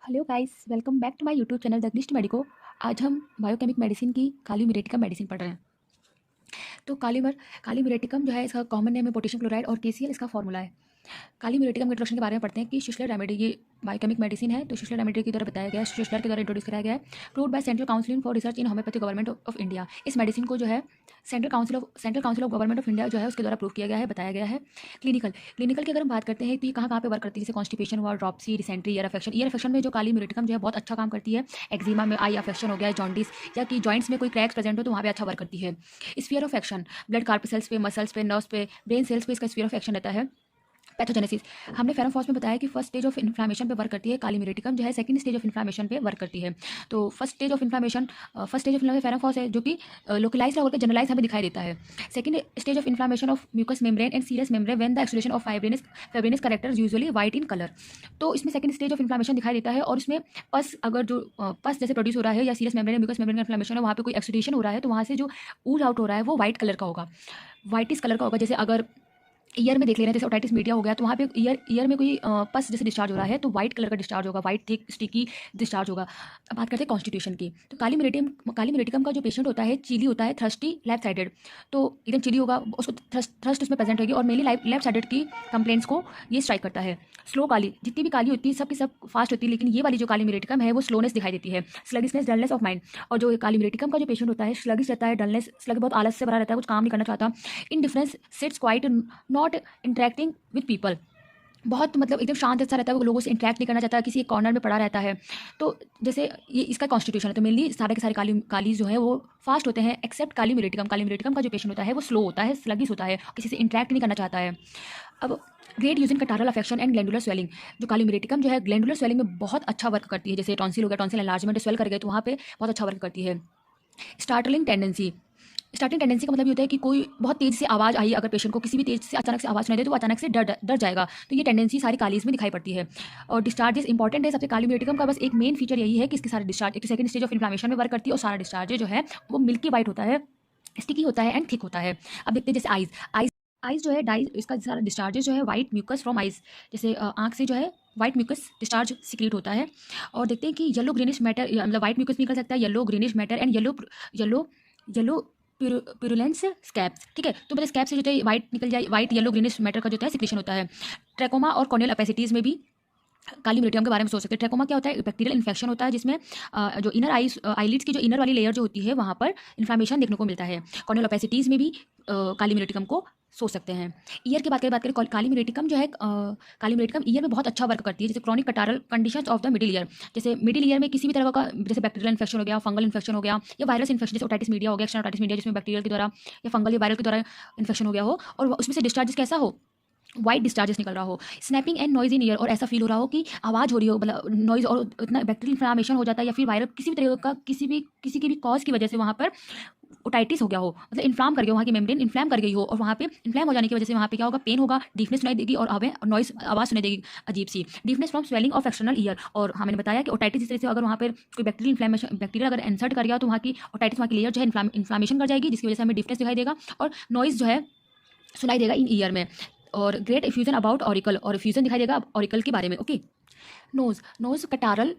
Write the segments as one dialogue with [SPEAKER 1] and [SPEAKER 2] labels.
[SPEAKER 1] Hello guys, welcome back to my YouTube channel the Glist Medico. आज हम biochemic medicine की काली मिरेटिकम medicine पढ़ रहे हैं। तो काली मिरेटिकम जो है, इसका कॉमन नेम है पोटेशियम क्लोराइड और केसीएल इसका फॉर्मूला है। काली मिरेटिकम के इंट्रोडक्शन के बारे में पढ़ते हैं कि शिशलर रेमेडी ये बायोकेमिक मेडिसिन है। तो शिशलर रेमेडी की द्वारा बताया गया है, शिशलर के द्वारा इंट्रोड्यूस कराया गया है। Approved by central council for research in homeopathy government of India. इस मेडिसिन को जो है central council of government of India जो है उसके द्वारा अप्रूव किया गया है, बताया गया है। क्लिनिकल की अगर हम बात करते हैं तो ये कहाँ पे वर्क करती है, जैसे कॉन्स्टिपेशन हुआ, ड्रॉपसी, डिसेंट्री, ईयर अफेक्शन में जो काली मिरेटिकम जो है बहुत अच्छा काम करती है। एक्जिमा में, आई अफेक्शन हो गया, जॉन्डिस या कि जॉइंट्स में कोई क्रैक्स प्रेजेंट हो तो वहाँ पे अच्छा वर्क करती है। स्फीयर ऑफ एक्शन ब्लड कार्पेसल्स पे, मसल्स पे, नर्व्स पे, ब्रेन सेल्स पे इसका स्फीयर ऑफ एक्शन रहता है। पैथोजेनेसिस हमने फेरोफॉस में बताया कि फर्स्ट स्टेज ऑफ इन्फ्लामेशन पे वर्क करती है। काली मिरेटिकम जो है सेकंड स्टेज ऑफ इन्फ्लामेशन पे वर्क करती है। तो फर्स्ट स्टेज ऑफ इन्फ्लामेशन फेरोफॉस है, जो कि लोकलाइज होकर जनरलाइज हमें दिखाई देता है। Second stage of inflammation of mucus membrane and serous membrane when the exudation of fibrinous characters usually white in colour. तो इसमें सेकंड स्टेज ऑफ इन्फ्लामेशन दिखाई देता है और इसमें पस अगर जो पस जैसे प्रोड्यूस हो रहा है या सीरस मेम्ब्रेन म्यूकस मेम्ब्रेन का इन्फ्लामेशन है, वहाँ पे कोई एक्सुडेशन हो रहा है तो वहाँ से जो ऊज आउट हो रहा है वो व्हाइट कलर का होगा, व्हाइटिस कलर का होगा। जैसे अगर ईयर में देख ले रहे हैं, जैसे ओटाइटिस मीडिया हो गया तो वहाँ पे ईयर में कोई पस जैसे डिस्चार्ज हो रहा है तो वाइट कलर का डिस्चार्ज होगा, वाइट थिक स्टिकी डिस्चार्ज होगा। अब बात करते हैं कॉन्स्टिट्यूशन की। तो काली मिरेटिकम का जो पेशेंट होता है चिली होता है, थ्रस्टी, लेफ्ट साइडेड। तो एकदम चिली होगा, उसको थ्रस्ट उसमें प्रेजेंट होगी और मेनली लेफ्ट साइडेड की कंप्लेंट्स को ये स्ट्राइक करता है। स्लो काली, जितनी भी काली होती है सबकी सब फास्ट होती है, लेकिन ये वाली जो काली मिरेटिकम है वो स्लोनेस दिखाई देती है, स्लगिशनेस, डलनेस ऑफ माइंड। और जो काली मिरेटिकम का जो पेशेंट होता है स्लगिश रहता है, डलनेस, स्लग बहुत आलस से भरा रहता है, कुछ काम नहीं करना चाहता। Indifference sits quite not interacting with people, बहुत मतलब एकदम शांत सा रहता है, वो लोगों से इंटरेक्ट नहीं करना चाहता, किसी एक कॉर्नर में पड़ा रहता है। तो जैसे ये इसका कॉन्स्टिट्यूशन है, तो मेनली सारे के सारे काली जो है वो फास्ट होते हैं, एक्सेप्ट काली मिरेटिकम का जो पेशेंट होता है वो स्लो होता है, स्लगिश होता है, किसी से इंटरेक्ट नहीं करना चाहता है। अब great using catarrhal affection and glandular swelling, जो काली मिरेटिकम जो है ग्लैंडुलर स्वेलिंग में बहुत अच्छा वर्क करती है। जैसे टॉन्सिल हो गया, टॉन्सिल एनलार्जमेंट, स्वेल कर गए तो वहाँ पे बहुत अच्छा वर्क करती है। स्टार्टिंग टेंडेंसी का मतलब ये होता है कि कोई बहुत तेज से आवाज़ आई, अगर पेशेंट को किसी भी तेज से अचानक से आवाज़ सुनाई दे तो वो अचानक से डर जाएगा। तो ये टेंडेंसी सारी कालीज में दिखाई पड़ती है। और डिस्चार्जेस इंपॉर्टेंट है सबसे काली मिरेटिकम का, बस एक मेन फीचर यही है कि इसके सारे डिस्चार्ज एक सेकंड स्टेज ऑफ इन्फ्लामेशन में वर्क करती है और सारा डिस्चार्ज जो है वो मिल्की वाइट होता है, स्टिकी होता है एंड थिक होता है। अब देखते हैं जैसे आइज जो है डाई, इसका सारा डिस्चार्जेस जो है वाइट म्यूकस फ्रॉम आइज, जैसे आँख से जो है वाइट म्यूकस डिस्चार्ज सिक्रीट होता है। और देखते हैं कि येलो ग्रीनिश मैटर, मतलब वाइट म्यूकस निकल सकता है, yellow greenish matter and yellow purulence scabs. ठीक है, तो मतलब स्कैब से जो है वाइट निकल जाए, वाइट येलो ग्रीनिश मैटर का जो है सिक्रेशन होता है। ट्रैकोमा और कॉर्नियल अपेसिटीज में भी काली मिरेटिकम के बारे में सोच सकते हैं। ट्रैकोमा क्या होता है, बैक्टीरियल इन्फेक्शन होता है जिसमें जो इनर आईलिड्स की जो इनर वाली लेयर जो होती है वहाँ पर इन्फ्लामेशन देखने को मिलता है। कॉर्नियल ओपेसिटीज में भी काली मिरेटिकम को सोच सकते हैं। ईयर की बात करें काली मिरेटिकम जो है, काली मिरेटिकम ईयर में बहुत अच्छा वर्क करती है। जैसे chronic catarrhal conditions of the middle ear, जैसे मिडिल ईयर में किसी भी तरह का जैसे बैक्टीरियल इन्फेक्शन हो गया, फंगल इन्फेक्शन हो गया या वायरस इन्फेक्शन, जैसे ओटाइटिस मीडिया हो गया, एक्सटर्नल ओटाइटिस मीडिया जिसमें बैक्टीरियल के द्वारा या फंगल या वायरल के द्वारा इन्फेक्शन हो गया हो और उसमें से डिस्चार्जेस कैसा हो, वाइट डिस्चार्जेस निकल रहा हो। Snapping and noise in year, और ऐसा फील हो रहा हो कि आवाज़ हो रही हो, मतलब नॉइज, और इतना बैक्टीरियल इन्फ्लामेशन हो जाता है या फिर वायरल किसी भी तरह का किसी की भी कॉज की वजह से वहाँ पर ओटाइटिस हो गया हो, मतलब इन्फ्लाम कर गया हो, वहाँ की मेम्ब्रेन इन्फ्लाम कर गई हो और वहाँ पे इन्फ्लाम हो जाने की वजह से वहाँ पे क्या होगा, पेन होगा, डीफनेस सुनाई देगी और हमें नॉइज आवाज़ सुनाई देगी अजीब सी, deafness from swelling of external ear. और मैंने बताया कि ओटाइटिस इस तरह से अगर वहाँ पर कोई बैक्टीरिया अगर इंसर्ट कर गया तो वहाँ की ओटाइटिस, वहाँ की लेयर जो है इन्फ्लामेशन कर जाएगी, जिसकी वजह से हमें डिफनेस दिखाई देगा और नॉइज जो है सुनाई देगा इन ईयर में। और ग्रेट इफ्यूजन अबाउट ऑरिकल, और इफ्यूजन दिखाई देगा ऑरिकल के बारे में। ओके, नोज कटारल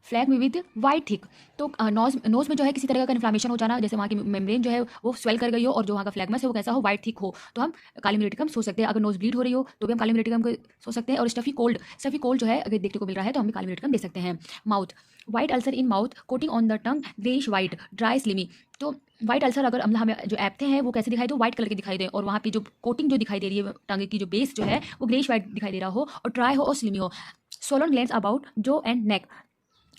[SPEAKER 1] फ्लैग में विद वाइट थिक। तो नोज में जो है किसी तरह का इन्फ्लामेशन हो जाना, जैसे वहाँ की मेम्ब्रेन जो है वो स्वेल कर गई हो और जो वहाँ का फ्लैगमस है वो कैसा हो, वाइट थिक हो, तो हम काली मिरेटिकम सोच सकते हैं। अगर नोज ब्लीड हो रही हो तो भी हम काली मिरेटिकम को सोच सकते हैं। और स्टफी कोल्ड जो है अगर देखने को मिल रहा है तो हम भी काली मिरेटिकम दे सकते हैं। Mouth, white ulcer in mouth, coating on the tongue, greyish white, dry slimy. तो वाइट अल्सर अगर हमें जो ऐप्थे हैं वो कैसे दिखाई दो, वाइट कलर के दिखाई दे और वहाँ पे जो कोटिंग जो दिखाई दे रही है टंग की जो बेस जो है वो ग्रेइश वाइट दिखाई दे रहा हो और ड्राई हो और स्लिमी हो। सोलन ग्लैंड्स अबाउट जो एंड नेक,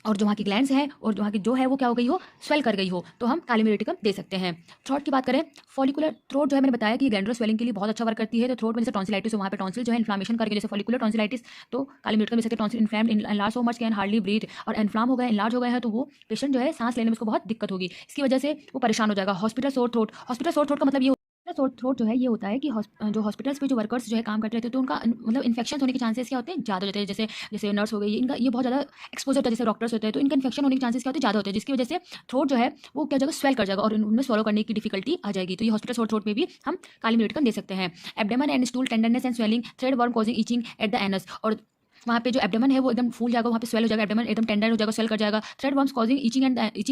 [SPEAKER 1] और जो वहाँ की ग्लैंड्स हैं और जो वहाँ की जो है वो क्या हो गई हो, स्वेल कर गई हो, तो हम काली मिरेटिकम दे सकते हैं। थ्रोट की बात करें, फॉलिकुलर थ्रोट जो है मैंने बताया कि ग्लैंडुलर स्वेलिंग के लिए बहुत अच्छा वर्क करती है। तो थ्रोट में जैसे टॉन्सिलाइटिस हो, वहाँ पे टॉन्सिल जो है इन्फ्लामेशन करके, जैसे फॉलिकुलर टॉन्सिलाइटिस, तो काली मिरेटिकम दे सकते हैं। Tonsil inflamed enlarge so much can hardly breathe, और इन्फ्लाम हो गया, एनलार्ज हो गया है तो वो पेशेंट जो है सांस लेने में उसको बहुत दिक्कत होगी, इसकी वजह से वो परेशान हो जाएगा। हॉस्पिटल सोर थ्रोट का मतलब ये थ्रोट जो है ये होता है कि जो हॉस्पिटल्स पे जो वर्कर्स जो है काम करते रहते हैं तो उनका मतलब इन्फेक्शन होने के चांसेस क्या होते हैं, ज़्यादा हो जाते हैं। जैसे जैसे नर्स हो गई, इनका ये बहुत ज़्यादा एक्सपोजर होता है, जैसे डॉक्टर्स होते हैं तो इनका इन्फेक्शन होने के चांसेस क्या होते हैं, ज़्यादा होते हैं, जिसकी वजह से थ्रोट जो है वो क्या जगह स्वेल कर जाएगा और उनमें स्वॉलो करने की डिफिकल्टी आ जाएगी। तो ये हॉस्पिटल सोर थ्रोट में भी हम काली मिरेटिकम दे सकते हैं। Abdomen and stool tenderness and swelling, thread worm causing itching at the anus, और वहाँ पे जो एब्डोमेन है वो एकदम फूल जाएगा, वहाँ पे स्वेल हो जाएगा, एब्डोमेन एकदम टेंडर हो जाएगा, स्वेल कर जाएगा। Thread worms causing itching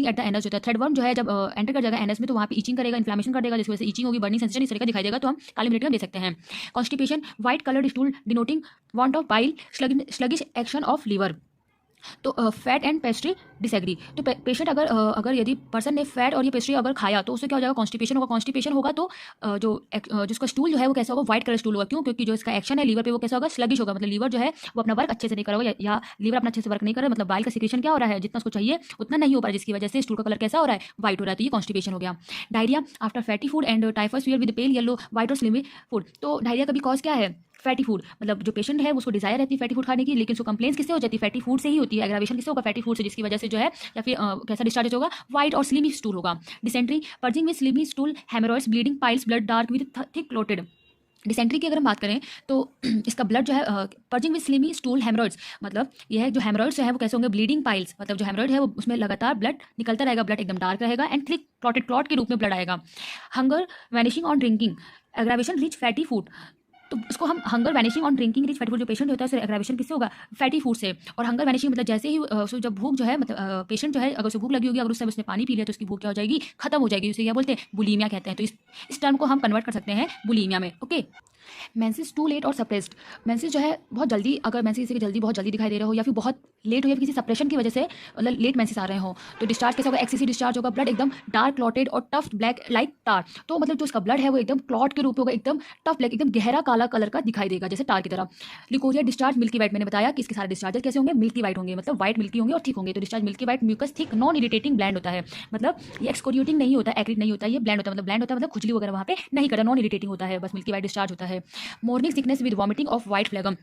[SPEAKER 1] at the anus होता है। थ्रेड वर्म जो है जब एंटर कर जाएगा एनस में तो वहाँ पे ईचिंग करेगा, इन्फ्लेमेशन कर देगा, जिसकी वजह से ईचिंग होगी, बर्निंग सेंसेशन इस तरह का दिखाई देगा, तो हम काली मिर्च में दे सकते हैं। Constipation, white coloured stool denoting want of bile, sluggish action of liver. तो फैट एंड पेस्ट्री डिसएग्री। तो पेशेंट अगर यदि पर्सन ने फैट और ये पेस्ट्री अगर खाया तो उससे क्या हो जाएगा, कॉन्स्टिपेशन होगा। कॉन्स्टिपेशन होगा तो जिसका स्टूल जो है वो कैसा होगा, व्हाइट कलर स्टूल होगा। क्यों? क्योंकि जो इसका एक्शन है लीवर पे वो कैसा होगा, स्लगिश होगा, मतलब लीवर जो है वो अपना वर्क अच्छे से नहीं करेगा, या लीवर अपना अच्छे से वर्क नहीं कर रहा है, मतलब बाइल का सिक्रेशन क्या हो रहा है, जितना उसको चाहिए उतना नहीं हो पा रहा है, जिसकी वजह से स्टूल का कलर कैसा हो रहा है, व्हाइट हो रहा है, तो ये कॉन्स्टिपेशन हो गया। Diarrhoea after fatty food and typhus fever with pale yellow white और स्लिमी फूड। तो डायरिया का भी कॉज क्या है, फैटी फूड, मतलब जो पेशेंट है उसको डिजायर रहती है फैटी फूड खाने की, लेकिन उसको कंप्लेंट्स किससे हो जाती है, फैटी फूड से ही होती है। एग्रावेशन किससे होगा, फैटी फूड से, जिसकी वजह से जो है या फिर कैसा डिस्चार्ज होगा, व्हाइट और स्लिमी स्टूल होगा। Dysentery, purging with slimy stool, haemorrhoids, bleeding piles, blood dark with thick clotted. Dysentery की अगर हम बात करें तो इसका ब्लड जो है purging with slimy stool haemorrhoids, मतलब यह है जो हेमरॉइड्स है वो कैसे होंगे, ब्लीडिंग पाइल्स, मतलब जो हेमरॉइड है वो उसमें लगातार ब्लड निकलता रहेगा, ब्लड एकदम डार्क रहेगा, एंड थिक क्लॉटेड क्लॉट के रूप में ब्लड आएगा। Hunger vanishing on drinking, aggravation rich fatty food. तो इसको हम hunger vanishing on drinking rich fatty food, जो पेशेंट होता है उससे एग्रावेशन किससे होगा, फैटी फूड से। और हंगर वैनिशिंग मतलब जैसे ही उसको जब भूख जो है, मतलब पेशेंट जो है अगर उसे भूख लगी होगी, अगर उस समय उसने पानी पी लिया तो उसकी भूख क्या हो जाएगी, खत्म हो जाएगी। उसे क्या बोलते हैं, बुलीमिया कहते हैं। तो इस टर्म को हम कन्वर्ट कर सकते हैं बुलीमिया में। ओके। मेंसेस टू लेट और सप्रेस्ड, मेंसेस जो है बहुत जल्दी, अगर मेंसेस किसी के जल्दी बहुत जल्दी दिखाई दे रहा हो, या फिर बहुत लेट हो, या फिर किसी सप्रेशन की वजह से मतलब लेट मेंसेस आ रहे हो, तो डिस्चार्ज कैसा होगा, एक्सेसिव डिस्चार्ज होगा, ब्लड एकदम डार्क क्लॉटेड और टफ ब्लैक लाइक टार। तो मतलब जो इसका ब्लड है वो एकदम क्लॉट के रूप में होगा, एकदम टफ ब्लैक, एकदम गहरा काला कलर का दिखाई देगा, जैसे टार की तरह। लिकोरिया डिस्चार्ज मिल्की वाइट, मैंने बताया कि इसके सारे डिस्चार्ज कैसे होंगे, मिल्की वाइट होंगे, मतलब वाइट मिल्की होंगे और ठीक होंगे। तो discharge milky white, mucus thick, non irritating bland होता है, मतलब ये एक्सकोरिएटिंग नहीं होता, एक्रिड नहीं होता, ये ब्लैंड होता है, मतलब ब्लैंड होता है मतलब खुजली वगैरह वहाँ पे नहीं करता, नॉन इरिटेटिंग होता है, बस मिल्की वाइट डिस्चार्ज होता है। Morning sickness with vomiting of white phlegm,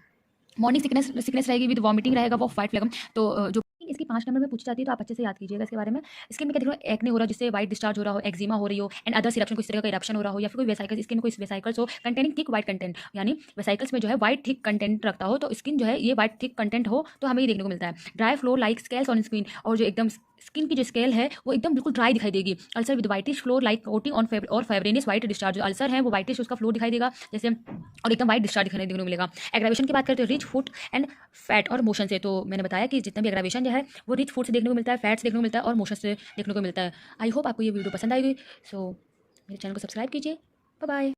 [SPEAKER 1] morning sickness रहेगी विद वॉमिटिंग रहेगा वो व्हाइट फ्लैगम। तो जो इसकी 5 नंबर में पूछी जाती है तो आप अच्छे से याद कीजिएगा इसके बारे में। स्किन में क्या देखो, एक्ने हो रहा हो जिससे व्हाइट डिस्चार्ज हो रहा हो, एक्जिमा हो रही हो, एंड अदर इरप्शन, कोई तरह का इरप्शन हो रहा हो, या फिर कोई वेसाइकल्स, स्किन में कोई वेसाइकल्स हो कंटेनिंग थिक व्हाइट कंटेंट, यानी वेसाइकल्स में जो है व्हाइट थिक कंटेंट रखता हो, तो स्किन जो है ये व्हाइट थिक कंटेंट हो तो हमें ये देखने को मिलता है। Dry floor like scales on skin, और जो एकदम स्किन की जो स्केल है वो एकदम बिल्कुल ड्राई दिखाई देगी। Ulcer with whitish floor like coating on और फाइब्रेनियस व्हाइट डिस्चार्ज, जो अल्सर है वो व्हाइटिश उसका फ्लोर दिखाई देगा जैसे, और एकदम व्हाइट डिस्चार्ज दिखाने देखने को मिलेगा। एग्रावेशन की बात करते हैं रिच फूड एंड फैट और मोशन से, तो मैंने बताया कि जितना भी एग्रावेशन जो है वो रिच फूड से देखने को मिलता है, फैट से देखने को मिलता है और मोशन से देखने को मिलता है। आई होप आपको ये वीडियो पसंद आएगी, सो मेरे चैनल को सब्सक्राइब कीजिए। Bye bye.